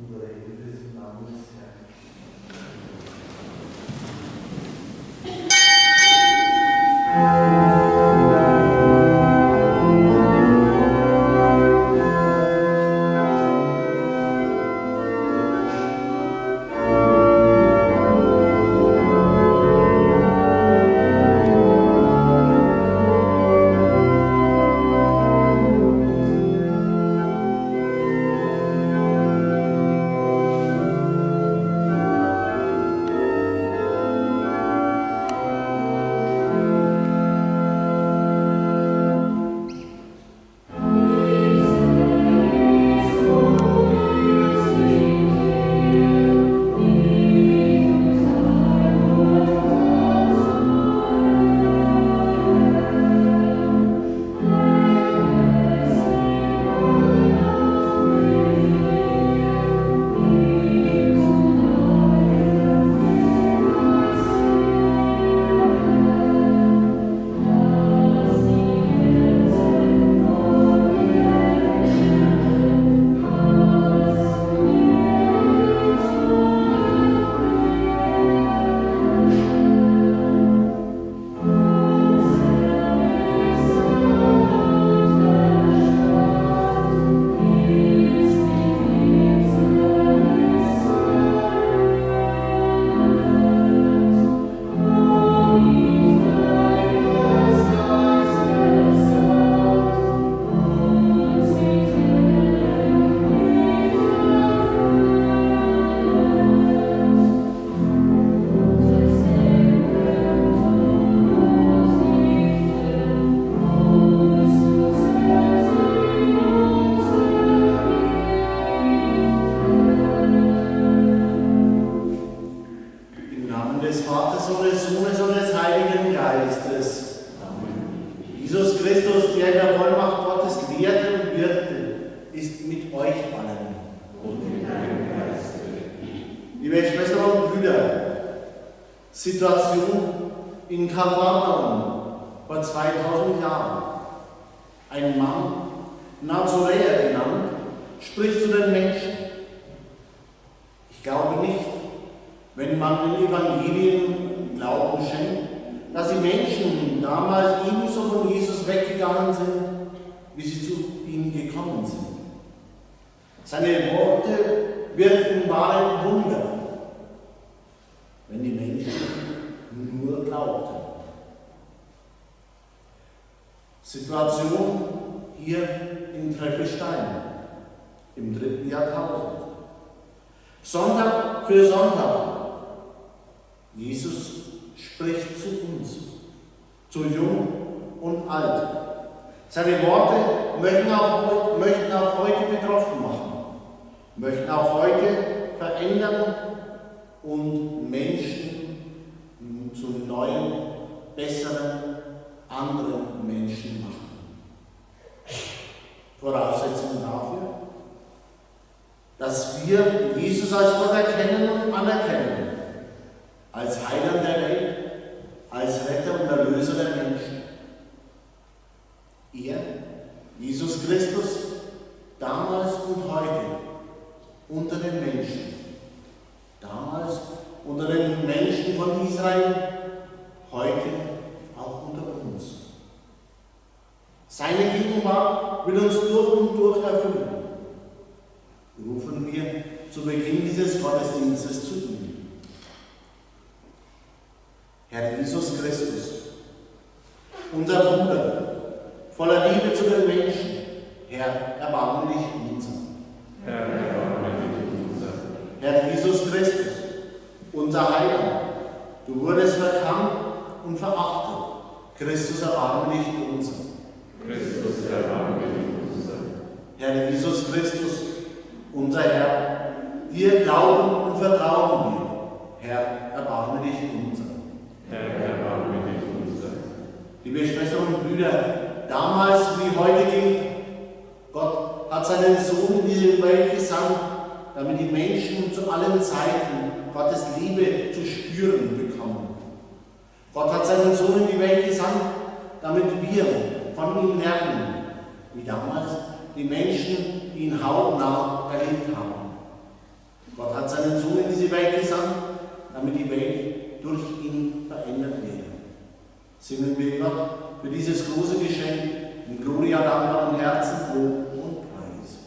unsere Hilfe ist im Namen des Herrn. Situation in Kapernaum vor 2000 Jahren. Ein Mann, Nazoräer genannt, spricht zu den Menschen. Ich glaube nicht, wenn man den Evangelien Glauben schenkt, dass die Menschen damals ebenso von Jesus weggegangen sind, wie sie zu ihm gekommen sind. Seine Worte wirkten wahre Wunder, wenn die Menschen nur glaubten. Situation hier in Treffestein im 3. Jahrtausend. Sonntag für Sonntag. Jesus spricht zu uns, zu jung und alt. Seine Worte möchten auch heute betroffen machen, möchten auch heute verändern und Menschen zu neuen, besseren, anderen Menschen machen. Voraussetzung dafür, dass wir Jesus als Gott erkennen und anerkennen, als Heiland der Welt, als Retter und Erlöser der Menschen. Er, Jesus Christus, damals und heute unter den Menschen. Damals unter den Menschen von Israel, heute auch unter uns. Seine Gegenwart will uns durch und durch erfüllen. Rufen wir zu Beginn dieses Gottesdienstes zu ihm. Herr Jesus Christus, unser Bruder, voller Liebe zu den Menschen, Herr, erbarme dich unser. Herr, erbarme dich unser. Herr Jesus Christus, unser Heiland, du wurdest verkannt und verachtet. Christus, erbarme dich unser. Christus, erbarme dich unser. Herr Jesus Christus, unser Herr, dir glauben und vertrauen wir. Herr, erbarme dich unser. Herr, erbarme dich unser. Liebe Schwestern und Brüder, damals wie heute gilt, Gott hat seinen Sohn in diese Welt gesandt, damit die Menschen zu allen Zeiten Gottes Liebe zu spüren bekommen. Gott hat seinen Sohn in die Welt gesandt, damit wir von ihm lernen, wie damals die Menschen ihn hautnah erlebt haben. Gott hat seinen Sohn in diese Welt gesandt, damit die Welt durch ihn verändert werde. Singen wir Gott für dieses große Geschenk in Gloria dankbar und Herzen, Lob und Preis.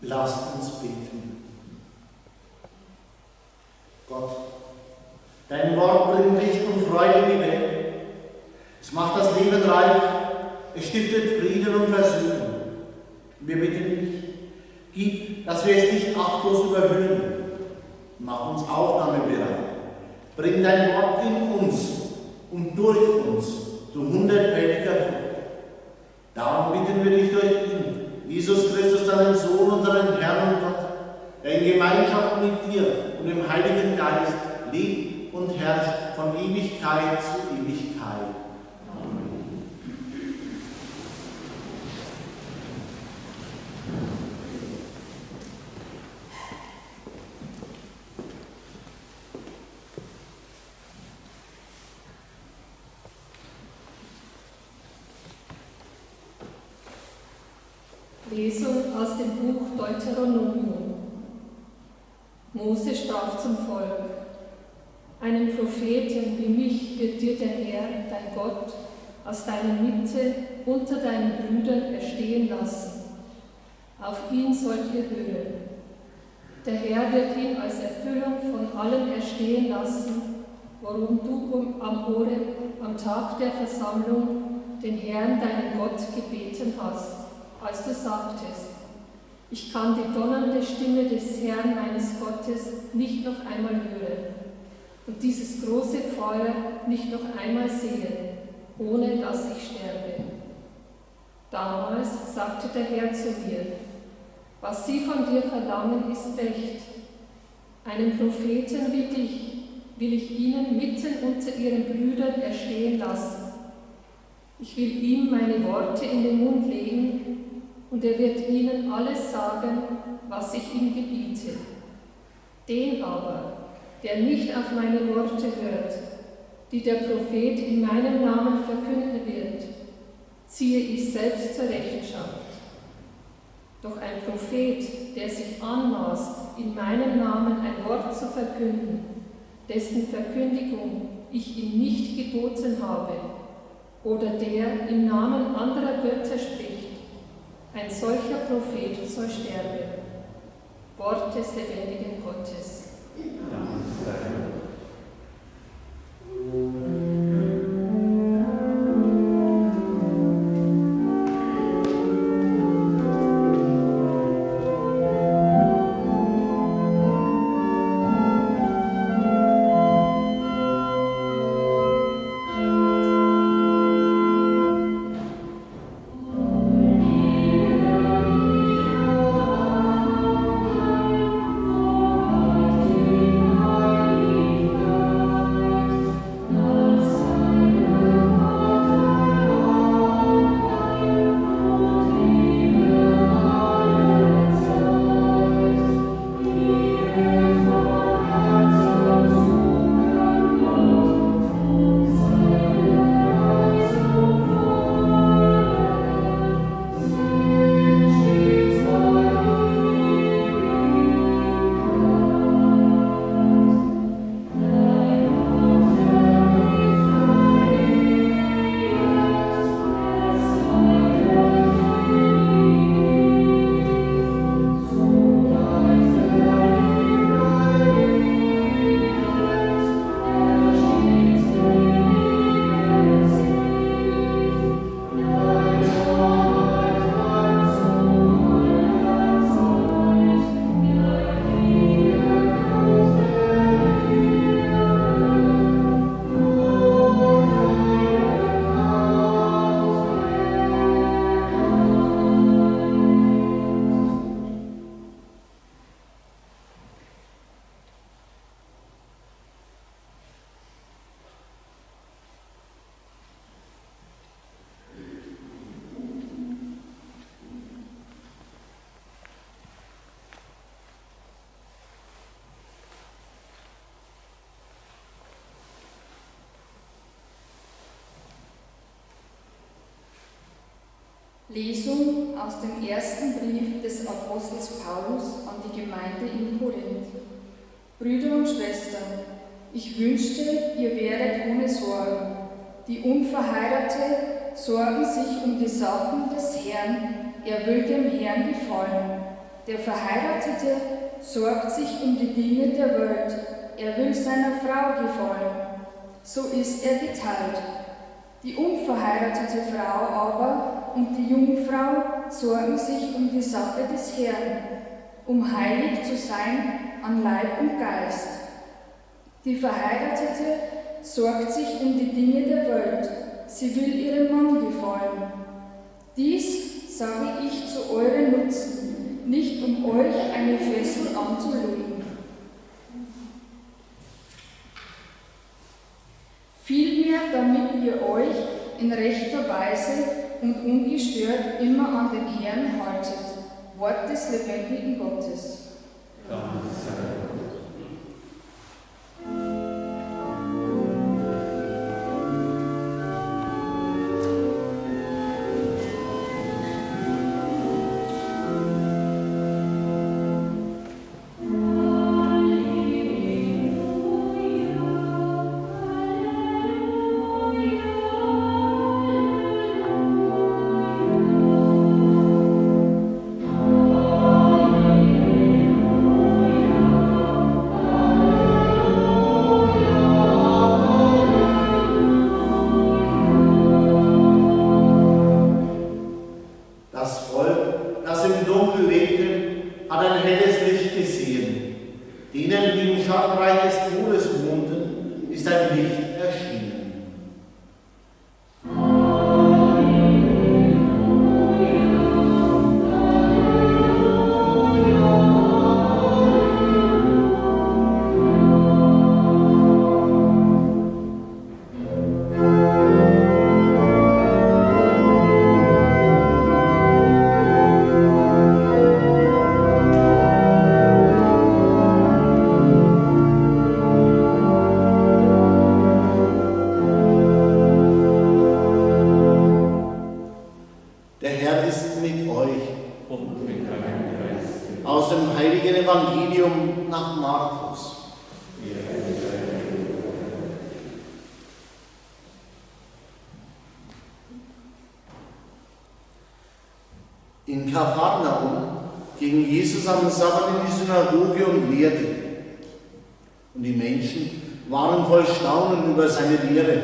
Lasst uns beten. Gott, dein Wort bringt Licht und Freude in die Welt. Es macht das Leben reich, es stiftet Frieden und Versöhnung. Wir bitten dich, gib, dass wir es nicht achtlos überhöhen. Mach uns aufnahmebereit. Bring dein Wort in uns und durch uns zu hundertfältiger Frucht. Darum bitten wir dich durch ihn, Jesus Christus, deinen Sohn, unseren Herrn und Gott, der in Gemeinschaft mit dir und dem Heiligen Geist lebt und herrscht von Ewigkeit zu Ewigkeit. Amen. Lesung aus dem Buch Deuteronomium. Mose sprach zum Volk: Einen Propheten wie mich wird dir der Herr, dein Gott, aus deiner Mitte unter deinen Brüdern erstehen lassen. Auf ihn sollt ihr hören. Der Herr wird ihn als Erfüllung von allem erstehen lassen, worum du am Horeb, am Tag der Versammlung, den Herrn, deinen Gott, gebeten hast, als du sagtest: Ich kann die donnernde Stimme des Herrn meines Gottes nicht noch einmal hören und dieses große Feuer nicht noch einmal sehen, ohne dass ich sterbe. Damals sagte der Herr zu mir: Was sie von dir verlangen, ist recht. Einen Propheten wie dich will ich ihnen mitten unter ihren Brüdern erstehen lassen. Ich will ihm meine Worte in den Mund legen, und er wird ihnen alles sagen, was ich ihm gebiete. Den aber, der nicht auf meine Worte hört, die der Prophet in meinem Namen verkünden wird, ziehe ich selbst zur Rechenschaft. Doch ein Prophet, der sich anmaßt, in meinem Namen ein Wort zu verkünden, dessen Verkündigung ich ihm nicht geboten habe, oder der im Namen anderer Götter spricht, ein solcher Prophet soll sterben. Wort des lebendigen Gottes. Dank sei Gott. Lesung aus dem ersten Brief des Apostels Paulus an die Gemeinde in Korinth. Brüder und Schwestern, ich wünschte, ihr wäret ohne Sorgen. Die Unverheiratete sorgen sich um die Sachen des Herrn, er will dem Herrn gefallen. Der Verheiratete sorgt sich um die Dinge der Welt, er will seiner Frau gefallen. So ist er geteilt. Die unverheiratete Frau aber und die Jungfrau sorgen sich um die Sache des Herrn, um heilig zu sein an Leib und Geist. Die Verheiratete sorgt sich um die Dinge der Welt, sie will ihrem Mann gefallen. Dies sage ich zu eurem Nutzen, nicht um euch eine Fessel anzulegen. Vielmehr, damit ihr euch in rechter Weise und ungestört immer an den Herrn haltet. Wort des lebendigen Gottes. Dank sei Gott. Aus dem heiligen Evangelium nach Markus. In Kapharnaum ging Jesus am Sabbat in die Synagoge und lehrte. Und die Menschen waren voll Staunen über seine Lehre,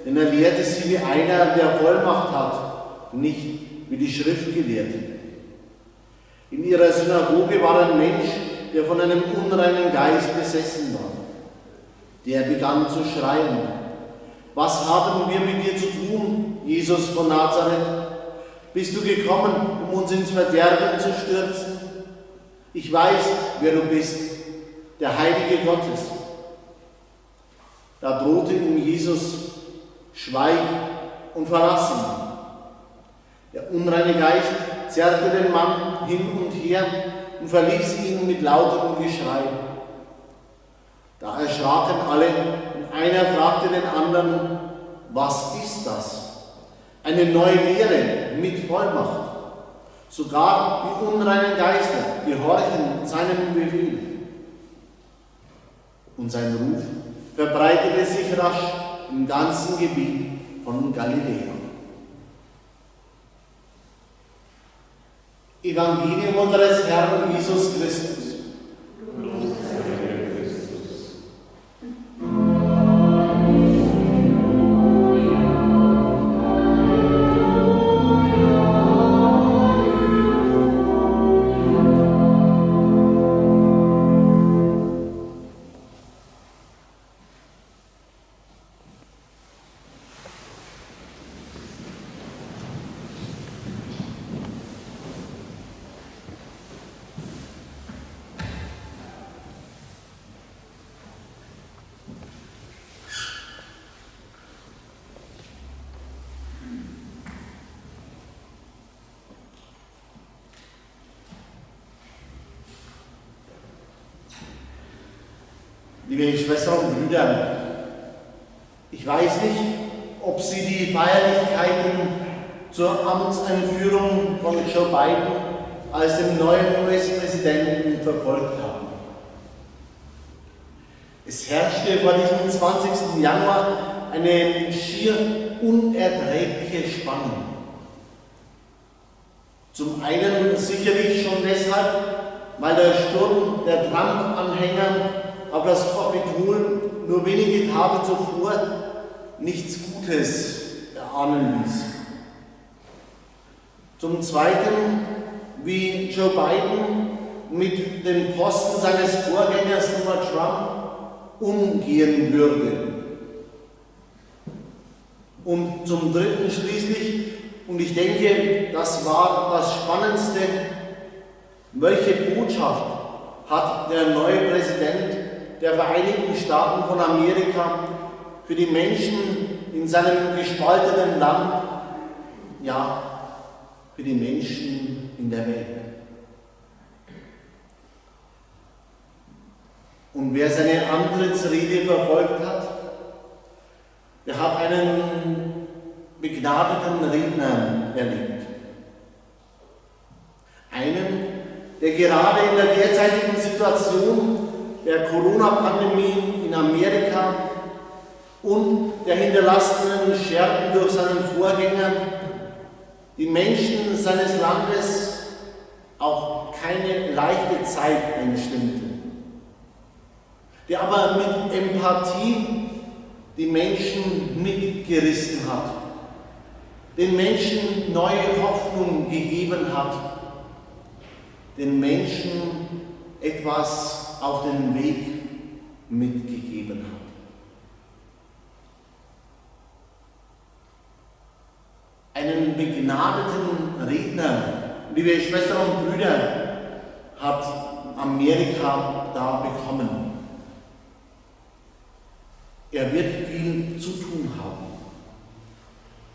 denn er lehrte sie wie einer, der Vollmacht hat, nicht wie die Schriftgelehrten. In ihrer Synagoge war ein Mensch, der von einem unreinen Geist besessen war. Der begann zu schreien: Was haben wir mit dir zu tun, Jesus von Nazareth? Bist du gekommen, um uns ins Verderben zu stürzen? Ich weiß, wer du bist, der Heilige Gottes. Da drohte ihm Jesus: Schweig und verlass ihn. Der unreine Geist zerrte den Mann hin und her und verließ ihn mit lauterem Geschrei. Da erschraken alle und einer fragte den anderen: Was ist das? Eine neue Lehre mit Vollmacht. Sogar die unreinen Geister gehorchen seinem Befehl. Und sein Ruf verbreitete sich rasch im ganzen Gebiet von Galiläa. Evangelium unseres Herrn Jesus Christus. Lob sei dir, Christus. Liebe Schwestern und Brüder, ich weiß nicht, ob Sie die Feierlichkeiten zur Amtseinführung von Joe Biden als dem neuen US-Präsidenten verfolgt haben. Es herrschte vor diesem 20. Januar eine schier unerträgliche Spannung. Zum einen sicherlich schon deshalb, weil der Sturm der Trump-Anhänger auf das Kapitol nur wenige Tage zuvor nichts Gutes erahnen ließ. Zum Zweiten, wie Joe Biden mit dem Posten seines Vorgängers Donald Trump umgehen würde. Und zum Dritten schließlich, und ich denke, das war das Spannendste, welche Botschaft hat der neue Präsident der Vereinigten Staaten von Amerika für die Menschen in seinem gespaltenen Land, ja, für die Menschen in der Welt. Und wer seine Antrittsrede verfolgt hat, der hat einen begnadeten Redner erlebt. Einen, der gerade in der derzeitigen Situation der Corona-Pandemie in Amerika und der hinterlassenen Scherben durch seinen Vorgänger die Menschen seines Landes auch keine leichte Zeit einstimmte, der aber mit Empathie die Menschen mitgerissen hat, den Menschen neue Hoffnung gegeben hat, den Menschen etwas auf den Weg mitgegeben hat. Einen begnadeten Redner, liebe Schwestern und Brüder, hat Amerika da bekommen. Er wird viel zu tun haben,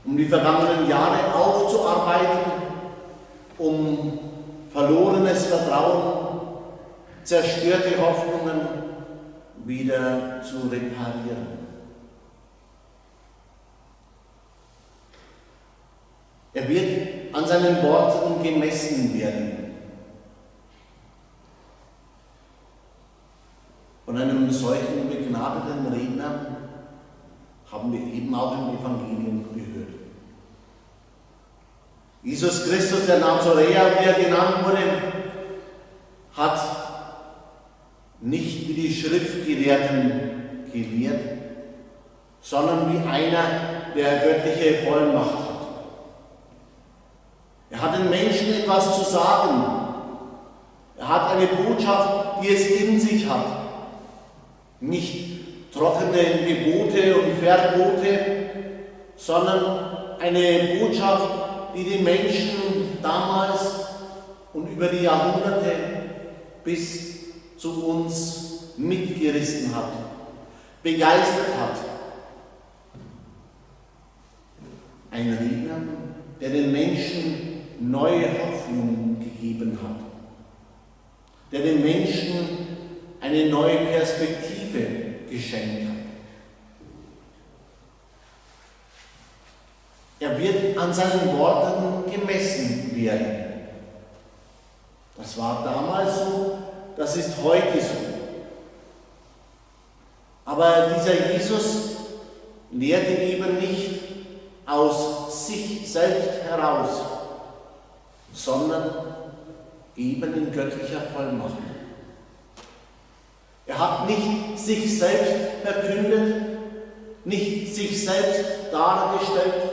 um die vergangenen Jahre aufzuarbeiten, um verlorenes Vertrauen, zerstörte Hoffnungen wieder zu reparieren. Er wird an seinen Worten gemessen werden. Von einem solchen begnadeten Redner haben wir eben auch im Evangelium gehört. Jesus Christus, der Nazoräer, wie er genannt wurde, hat nicht wie die Schriftgelehrten gelehrt, sondern wie einer, der göttliche Vollmacht hat. Er hat den Menschen etwas zu sagen. Er hat eine Botschaft, die es in sich hat. Nicht trockene Gebote und Verbote, sondern eine Botschaft, die die Menschen damals und über die Jahrhunderte bis zu uns mitgerissen hat, begeistert hat. Ein Redner, der den Menschen neue Hoffnung gegeben hat, der den Menschen eine neue Perspektive geschenkt hat. Er wird an seinen Worten gemessen werden. Das war damals so, das ist heute so. Aber dieser Jesus lehrte eben nicht aus sich selbst heraus, sondern eben in göttlicher Vollmacht. Er hat nicht sich selbst verkündet, nicht sich selbst dargestellt,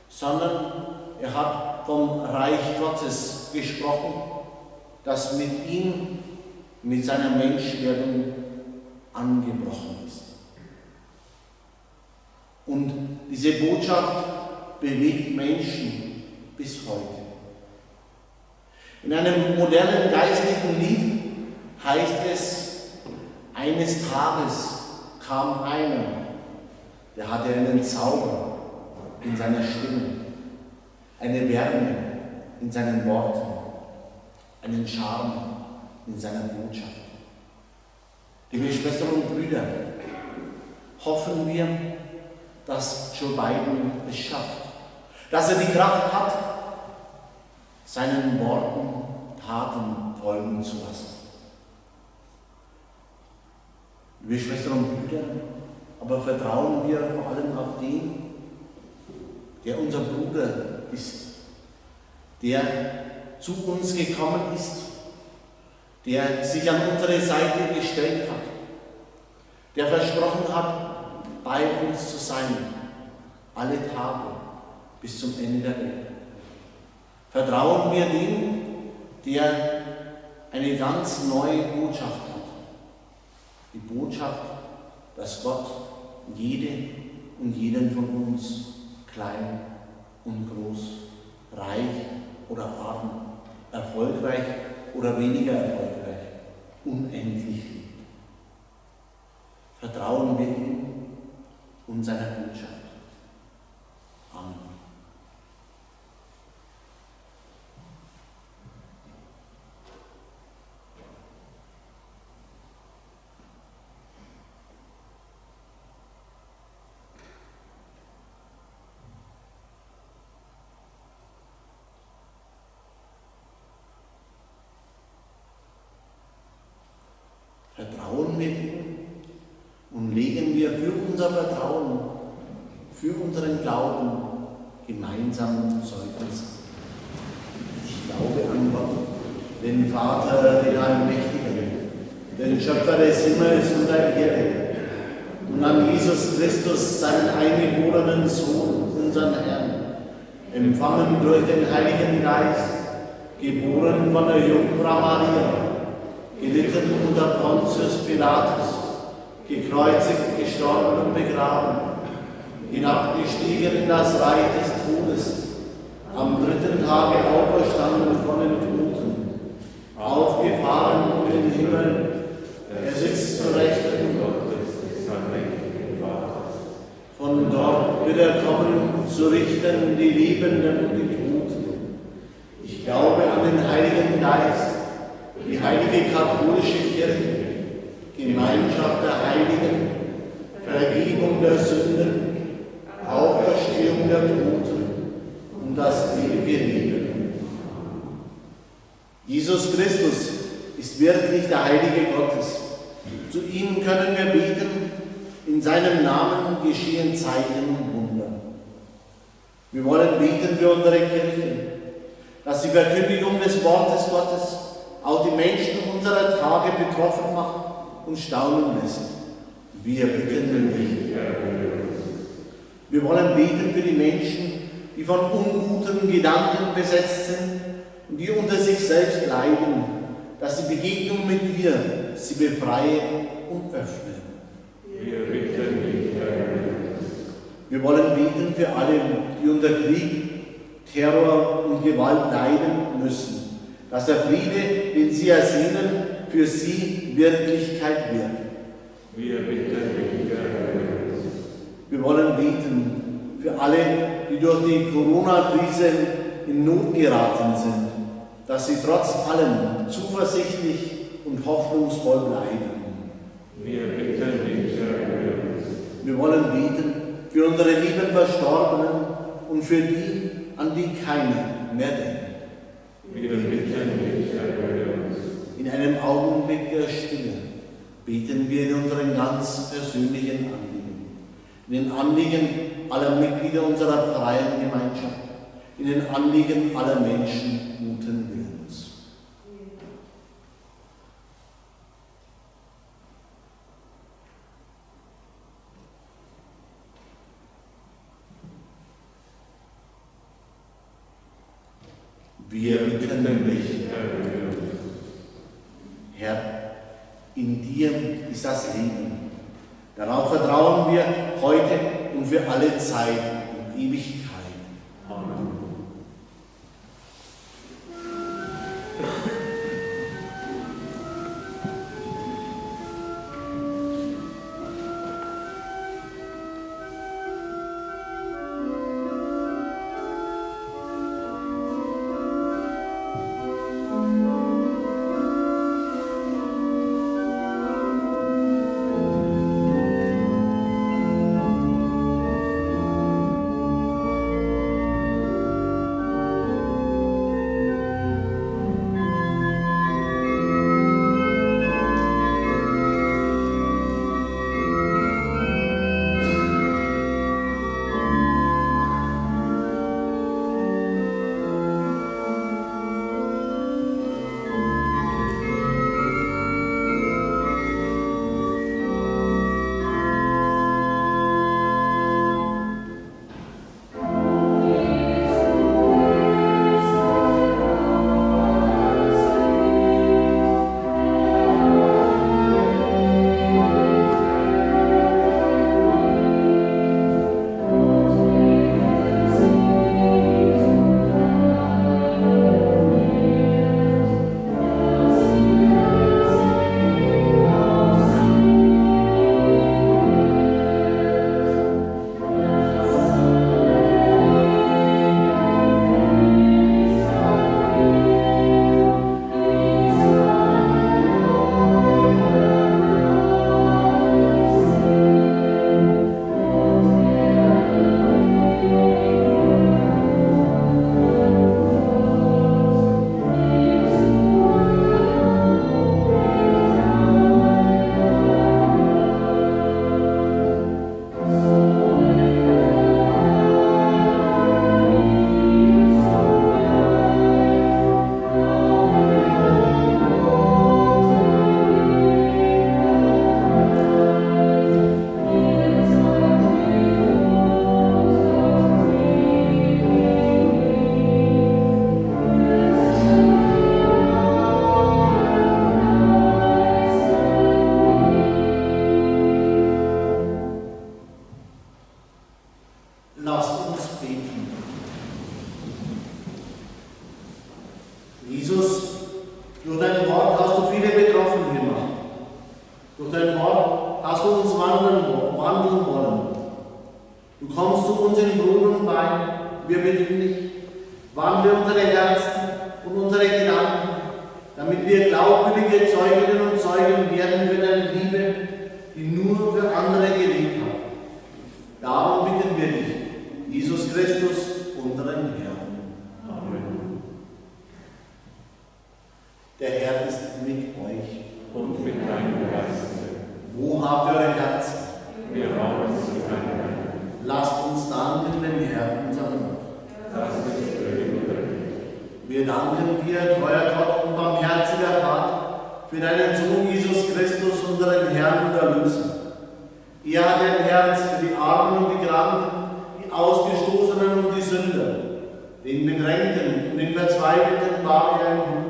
sondern er hat vom Reich Gottes gesprochen, das mit ihm, mit seiner Menschwerdung angebrochen ist. Und diese Botschaft bewegt Menschen bis heute. In einem modernen geistlichen Lied heißt es, eines Tages kam einer, der hatte einen Zauber in seiner Stimme, eine Wärme in seinen Worten, einen Charme in seiner Botschaft. Liebe Schwestern und Brüder, hoffen wir, dass Joe Biden es schafft, dass er die Kraft hat, seinen Worten Taten folgen zu lassen. Liebe Schwestern und Brüder, aber vertrauen wir vor allem auf den, der unser Bruder ist, der zu uns gekommen ist, der sich an unsere Seite gestellt hat, der versprochen hat, bei uns zu sein, alle Tage bis zum Ende der Welt. Vertrauen wir dem, der eine ganz neue Botschaft hat. Die Botschaft, dass Gott jede und jeden von uns, klein und groß, reich oder arm, erfolgreich oder weniger erfolgreich, unendlich liebt. Vertrauen wir ihm und seiner Botschaft. Amen. Vertrauen wir ihm und legen wir für unser Vertrauen, für unseren Glauben gemeinsam Zeugnis ab. Ich glaube an Gott, den Vater, den Allmächtigen, den Schöpfer des Himmels und der Erde, und an Jesus Christus, seinen eingeborenen Sohn, unseren Herrn, empfangen durch den Heiligen Geist, geboren von der Jungfrau Maria, gelitten unter Pontius Pilatus, gekreuzigt, gestorben und begraben, hinabgestiegen in das Reich des Todes, am dritten Tage auferstanden von den Toten, aufgefahren in den Himmel, er sitzt zu Rechten Gottes, des allmächtigen Vaters. Von dort wird er kommen, zu richten die Lebenden und die Toten. Ich glaube an den Heiligen Geist, die heilige katholische Kirche, Gemeinschaft der Heiligen, Vergebung der Sünden, Auferstehung der Toten und das ewige Leben. Jesus Christus ist wirklich der Heilige Gottes. Zu ihm können wir beten, in seinem Namen geschehen Zeichen und Wunder. Wir wollen beten für unsere Kirche, dass die Verkündigung des Wortes Gottes auch die Menschen unserer Tage betroffen macht und staunen lässt. Wir bitten dich. Wir wollen beten für die Menschen, die von unguten Gedanken besetzt sind und die unter sich selbst leiden, dass die Begegnung mit dir sie befreie und öffne. Wir bitten dich. Wir wollen beten für alle, die unter Krieg, Terror und Gewalt leiden müssen, dass der Friede, den sie ersehnen, für sie Wirklichkeit wird. Wir bitten dich. Wir wollen beten für alle, die durch die Corona-Krise in Not geraten sind, dass sie trotz allem zuversichtlich und hoffnungsvoll bleiben. Wir bitten dich. Wir wollen beten für unsere lieben Verstorbenen und für die, an die keiner mehr denkt. Wir bitten dich. In einem Augenblick der Stille beten wir in unseren ganz persönlichen Anliegen, in den Anliegen aller Mitglieder unserer freien Gemeinschaft, in den Anliegen aller Menschen guten Willens. Wir bitten dich, Herr, in dir ist das Leben. Darauf vertrauen wir heute und für alle Zeit und Ewigkeit. Amen. Lasst uns beten. Jesus, durch dein Wort hast du viele betroffen gemacht. Durch dein Wort hast du uns wandeln wollen. Du kommst zu uns in Blut und Bein. Wir bitten dich, wandle unsere Herzen und unsere Gedanken, damit wir glaubwürdige Zeuginnen und Zeugen werden für deine Liebe, die nur für andere gelebt hat. Darum bitten wir dich, Jesus Christus, unseren Herrn. Amen. Der Herr ist mit euch. Und mit deinem Geiste. Wo habt ihr eure Herzen? Wir rauben zu deinem Herrn. Lasst uns danken dem Herrn, unserem Gott. Das ist völlig würdig. Wir danken dir, treuer Gott und barmherziger Vater, für deinen Sohn Jesus Christus, unseren Herrn und Erlöser. Er hat ein Herz für die Armen und die Kranken, die Ausgestoßenen und die Sünder, den Bedrängten und den Verzweifelten war er ein Bruder.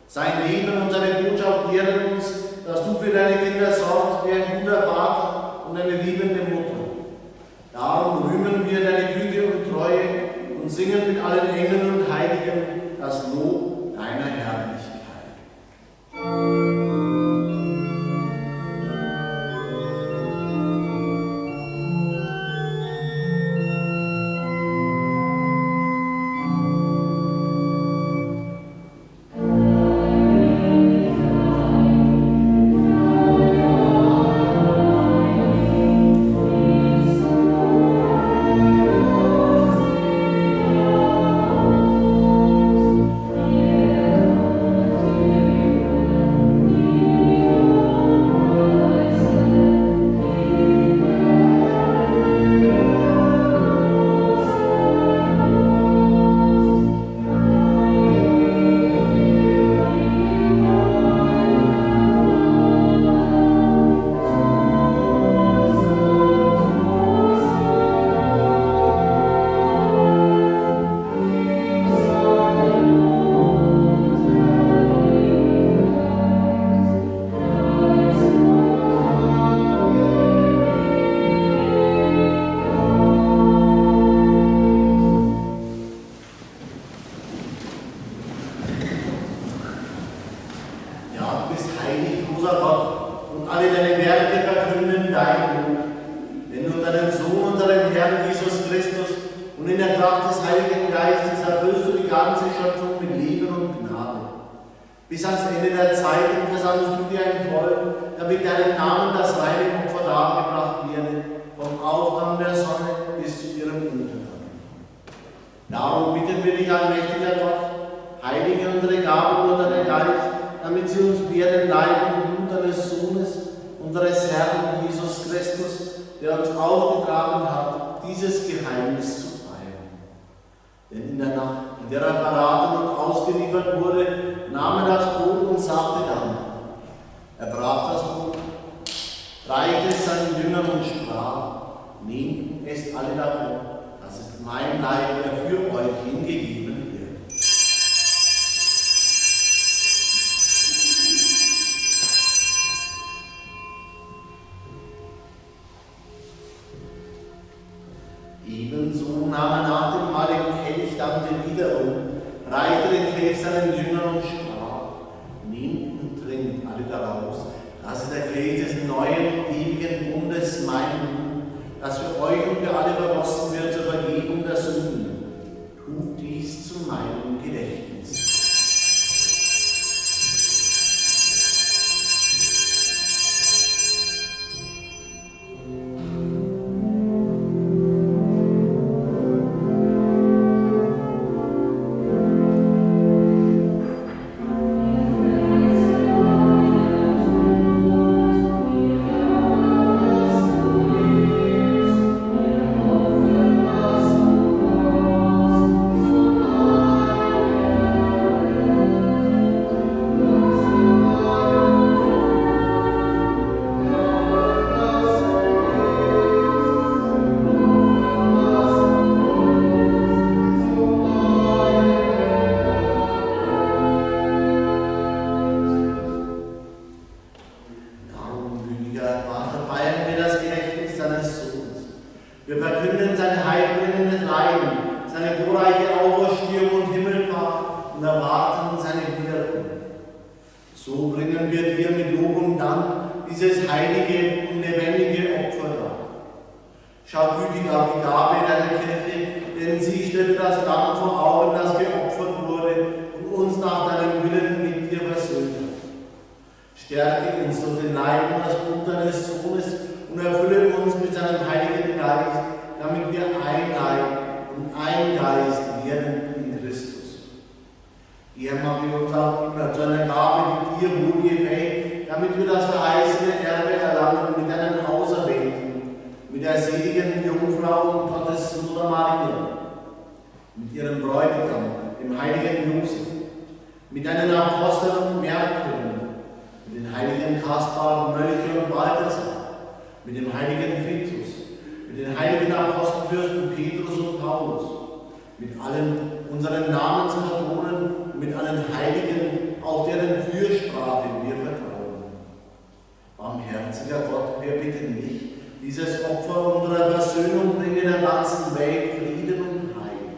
Sein Leben und seine Botschaft lehren uns, dass du für deine Kinder sorgst wie ein guter Vater und eine liebende Mutter. Darum rühmen wir deine Güte und Treue und singen mit allen Engeln und Heiligen das Lob deiner Herrlichkeit. Bis ans Ende der Zeiten versammelst du dir ein Volk, damit deinem Namen das reine Opfer dargebracht werde, vom Aufgang der Sonne bis zu ihrem Untergang. Darum bitten wir dich, allmächtiger Gott, heilige unsere Gaben unter den Geist, damit sie uns werden Leib und Blut deines Sohnes, unseres Herrn Jesus Christus, der uns aufgetragen hat, dieses Geheimnis zu feiern. Denn in der Nacht, in der er verraten und ausgeliefert wurde, nahm er das Brot und sagte dann, er brach das Brot, reichte es seinen Jüngern und sprach, nehmt und esst alle davon, das ist mein Leib, der für euch hingegeben wird. Ebenso nahm er nach dem Mahl den Kelch, dankte wiederum, reichte den Kelch seinen Jüngern und sprach, nehmt und trinkt alle daraus, das ist der Kelch des neuen, ewigen Bundes, mein Blut, das für euch und für alle vergossen wird zur Vergebung der Sünden. Tut dies zu meinem Gedächtnis. Amen. verkünden sein heilbringendes Leiden, seine glorreiche Auferstehung und Himmelfahrt und erwarten seine Wiederkunft. So bringen wir dir mit Lob und Dank dieses heilige und lebendige Opfer dar. Schau gütig auf die Gabe deiner Kirche, denn sie stellt das Lamm vor Augen, das geopfert wurde und uns nach deinem Willen mit dir versöhnt hat. Stärke uns durch den Leib und das Blut deines Sohnes und erfülle uns mit seinem Heiligen Geist, damit wir ein Leib und ein Geist werden in Christus. Er mache uns auch immer zu einer Gabe, die dir wohl gefällt, damit wir das verheißene Erbe erlangen mit deinen Auserwählten, mit der seligen Jungfrau und Gottesmutter Maria, mit ihrem Bräutigam, dem heiligen Josef, mit deinen Aposteln und Märtyrern, mit den heiligen Kaspar, Mönche und Balthasar, mit dem heiligen Vitus, mit den heiligen Apostelfürsten Petrus und Paulus, mit allen unseren Namenspatronen und mit allen Heiligen, auf deren Fürsprache wir vertrauen. Barmherziger Gott, wir bitten dich, dieses Opfer unserer Versöhnung bringe der ganzen Welt Frieden und Heil.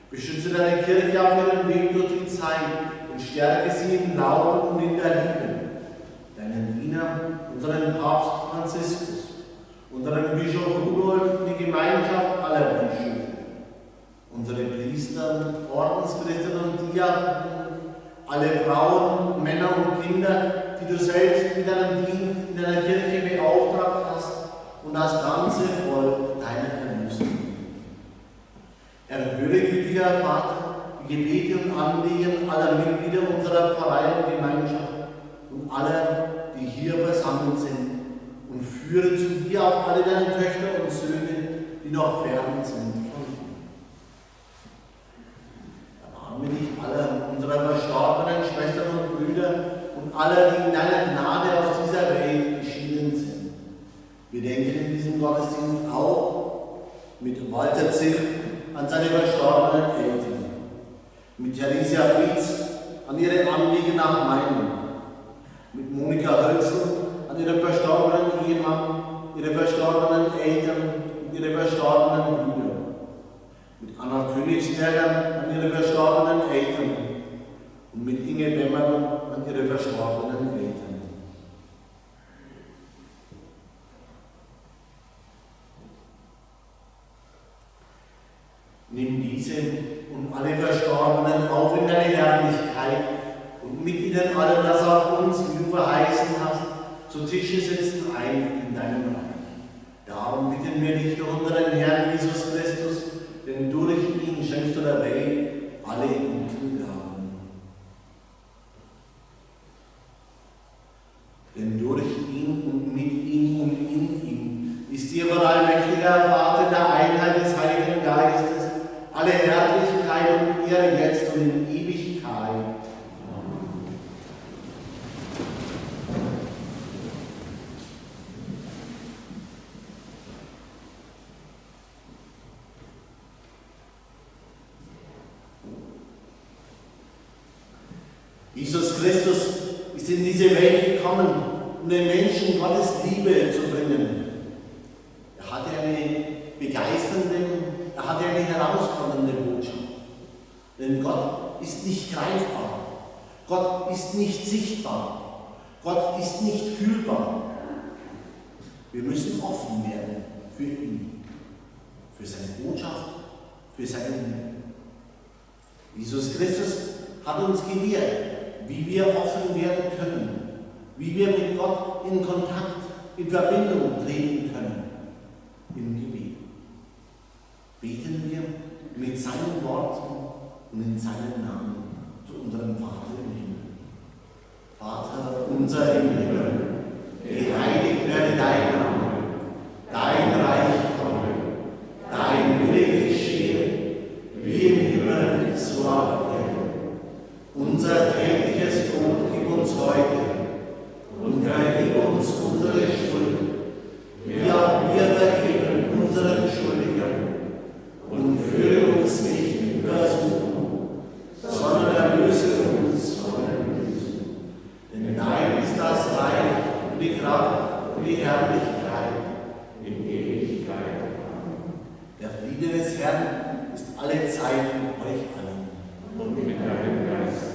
Beschütze deine Kirche auf ihrem Weg durch die Zeit und stärke sie im Glauben und in der Liebe. Deinen Diener, unseren Papst Franziskus, unseren Bischof Rudolf und die Gemeinschaft aller Bischöfe, unsere Priester, Ordenspriester und Diakonen, alle Frauen, Männer und Kinder, die du selbst mit deinem Dienst in deiner Kirche beauftragt hast, und das ganze Volk deiner Erlösung. Erhöre, gütiger Vater, die Gebete und Anliegen aller Mitglieder unserer Pfarrei und Gemeinschaft und aller, die hier versammelt sind, und führe zu dir auch alle deine Töchter und Söhne, die noch fern sind von dir. Erbarme dich aller unserer verstorbenen Schwestern und Brüder und aller, die in deiner Gnade aus dieser Welt geschieden sind. Wir denken in diesem Gottesdienst auch mit Walter Zick an seine verstorbenen Eltern, mit Theresia Fritz an ihre Anliegen nach Meinung, mit Monika Hölzel an ihren verstorbenen Ehemann, ihre verstorbenen Eltern und ihre verstorbenen Brüder, mit Anna Königsberger an ihre verstorbenen Eltern und mit Inge Bemmermann an ihre verstorbenen Eltern. Nimm diese und alle Verstorbenen auf in deine Herrlichkeit und mit ihnen allen, das auch uns, wie du verheißen hast, zu Tische setzen ein in deinem Reich. Darum bitten wir dich durch unseren Herrn Jesus Christus, denn durch ihn schenkst du der Welt alle guten Gaben. Denn durch ihn und mit ihm und in ihm ist dir von allmächtiger Vater der Einheit des Heiligen Geistes alle Herrlichkeit und Ehre jetzt und in Ewigkeit. Amen. Jesus Christus ist in diese Welt gekommen, um den Menschen Gottes Liebe zu bringen. Er hatte eine begeisternde, er hatte eine herausfordernde Botschaft. Denn Gott ist nicht greifbar, Gott ist nicht sichtbar, Gott ist nicht fühlbar. Wir müssen offen werden für ihn, für seine Botschaft, für seine Liebe. Jesus Christus hat uns gelehrt, wie wir offen werden können, wie wir mit Gott in Kontakt, in Verbindung treten können, im Gebet. Beten wir mit seinen Worten und in seinem Namen zu unserem Vater im Himmel. Vater unser im Himmel, geheiligt werde dein Name, dein Reich komme, dein Wille geschehe, wie im Himmel, so auf Erden. Unser tägliches Brot gib uns heute und vergib uns unsere Schuld, wie auch wir vergeben unseren Schuldigern. Und führe uns nicht in Versuchung, sondern erlöse uns von dem Bösen. Denn dein ist das Reich Friede des Herrn ist alle Zeit mit euch allen. Und mit deinem Geiste.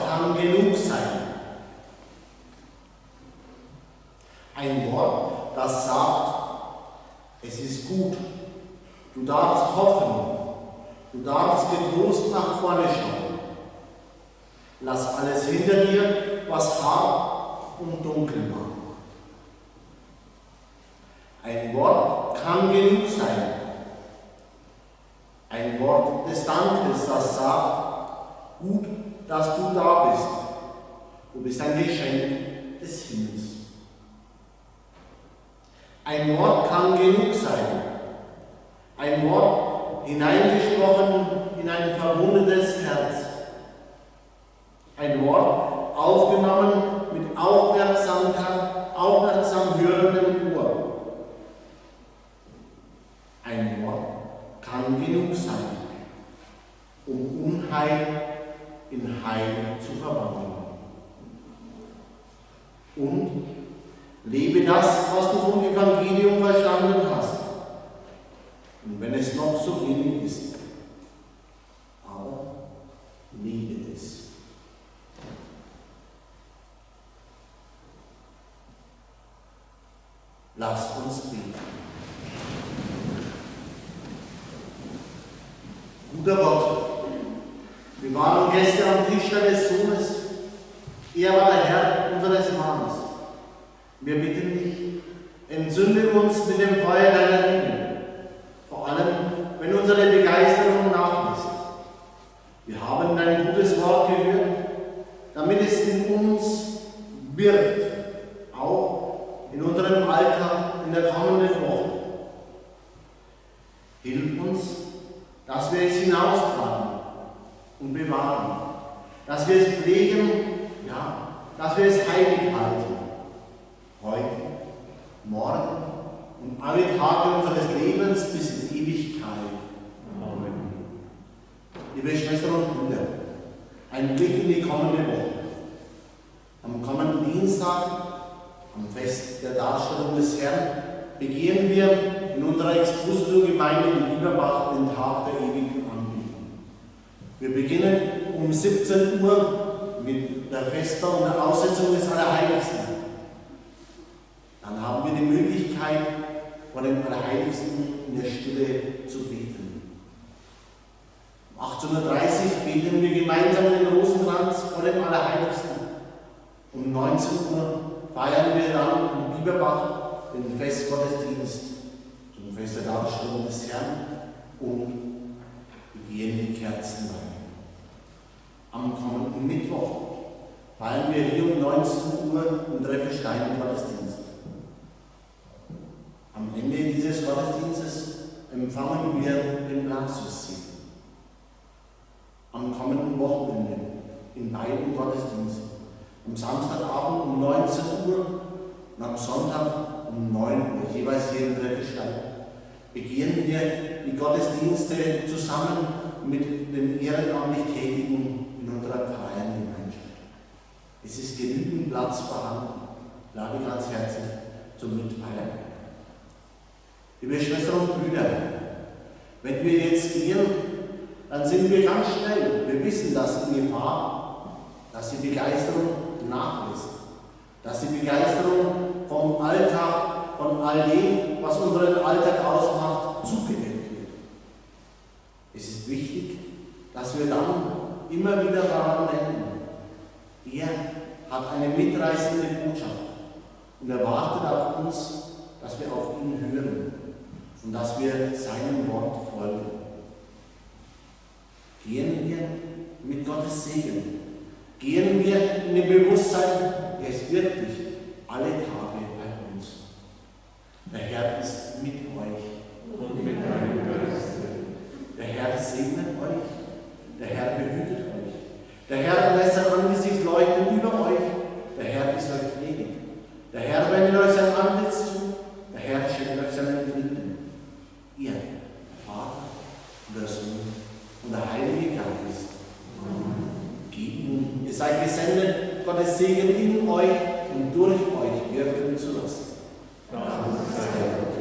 Wort kann genug sein. Ein Wort, das sagt, es ist gut, du darfst hoffen, du darfst getrost nach vorne schauen. Lass alles hinter dir, was hart und dunkel war. Ein Wort kann genug sein. Ein Wort des Dankes, das sagt, gut, dass du da bist. Du bist ein Geschenk des Himmels. Ein Wort kann genug sein. Ein Wort hineingesprochen in ein verwundetes Herz. Ein Wort aufgenommen mit aufmerksam hörendem Ohr. Ein Wort kann genug sein, um Unheil in Heil zu verwandeln. Und lebe das, was du vom Evangelium verstanden hast. Und wenn es noch so wenig ist, aber liebe es. Lasst uns beten. Guter Gott, wir waren Gäste am Tisch deines Sohnes. Er war der Herr unseres Mahnes. Wir bitten dich, entzünde uns mit dem Feuer deiner Liebe, vor allem, wenn unsere Begeisterung nachlässt. Wir haben dein gutes Wort gehört, damit es in uns wirkt, auch in unserem Alltag in der kommenden Woche. Hilf uns, dass wir es hinaustragen und bewahren, dass wir es pflegen, ja, dass wir es heilig halten. Heute, morgen und alle Tage unseres Lebens bis in Ewigkeit. Amen. Liebe Schwestern und Brüder, ein Blick in die kommende Woche. Am kommenden Dienstag, am Fest der Darstellung des Herrn, begehen wir in unserer Expositor-Gemeinde in Bieberbach den Tag der ewigen Anbetung. Wir beginnen um 17 Uhr mit der Vesper und der Aussetzung des Allerheiligsten. Dann haben wir die Möglichkeit, vor dem Allerheiligsten in der Stille zu beten. Um 18:30 Uhr beten wir gemeinsam den Rosenkranz vor dem Allerheiligsten. Um 19 Uhr feiern wir dann in Bieberbach den Festgottesdienst zum Fest der Darstellung des Herrn und begehen die Kerzen rein. Am kommenden Mittwoch feiern wir hier um 19 Uhr den Treffestein-Gottesdienst. Am Ende dieses Gottesdienstes empfangen wir den Blasiussegen. Am kommenden Wochenende in beiden Gottesdiensten, am Samstagabend um 19 Uhr und am Sonntag um 9 Uhr, jeweils hier im Treffestein, begehen wir die Gottesdienste zusammen mit den ehrenamtlich Tätigen in unserer Pfarreiengemeinschaft. Es ist genügend Platz vorhanden. Lade ganz herzlich zum Mitfeiern. Liebe Schwestern und Brüder, wenn wir jetzt gehen, dann sind wir ganz schnell. Wir wissen, dass in Gefahr, dass die Begeisterung nachlässt, dass die Begeisterung vom Alltag, von all dem, was unseren Alltag ausmacht, zugedeckt wird. Es ist wichtig, dass wir dann immer wieder daran denken, er hat eine mitreißende Botschaft und erwartet auf uns, dass wir auf ihn hören und dass wir seinem Wort folgen. Gehen wir mit Gottes Segen, gehen wir in dem Bewusstsein, er ist wirklich alle Tage bei uns. Der Herr ist mit euch. Und mit deinem Geiste. Der Herr segnet euch, der Herr behütet euch. Der Herr lässt sein Angesicht leuchten über euch, der Herr ist euch gnädig. Der Herr wendet euch sein Antlitz zu, der Herr schenkt euch seinen Frieden. Ihr, der Vater und der Sohn und der Heilige Geist. Geht nun, ihr seid gesendet, Gottes Segen in euch und durch euch wirken zu lassen. Danke sei Gott.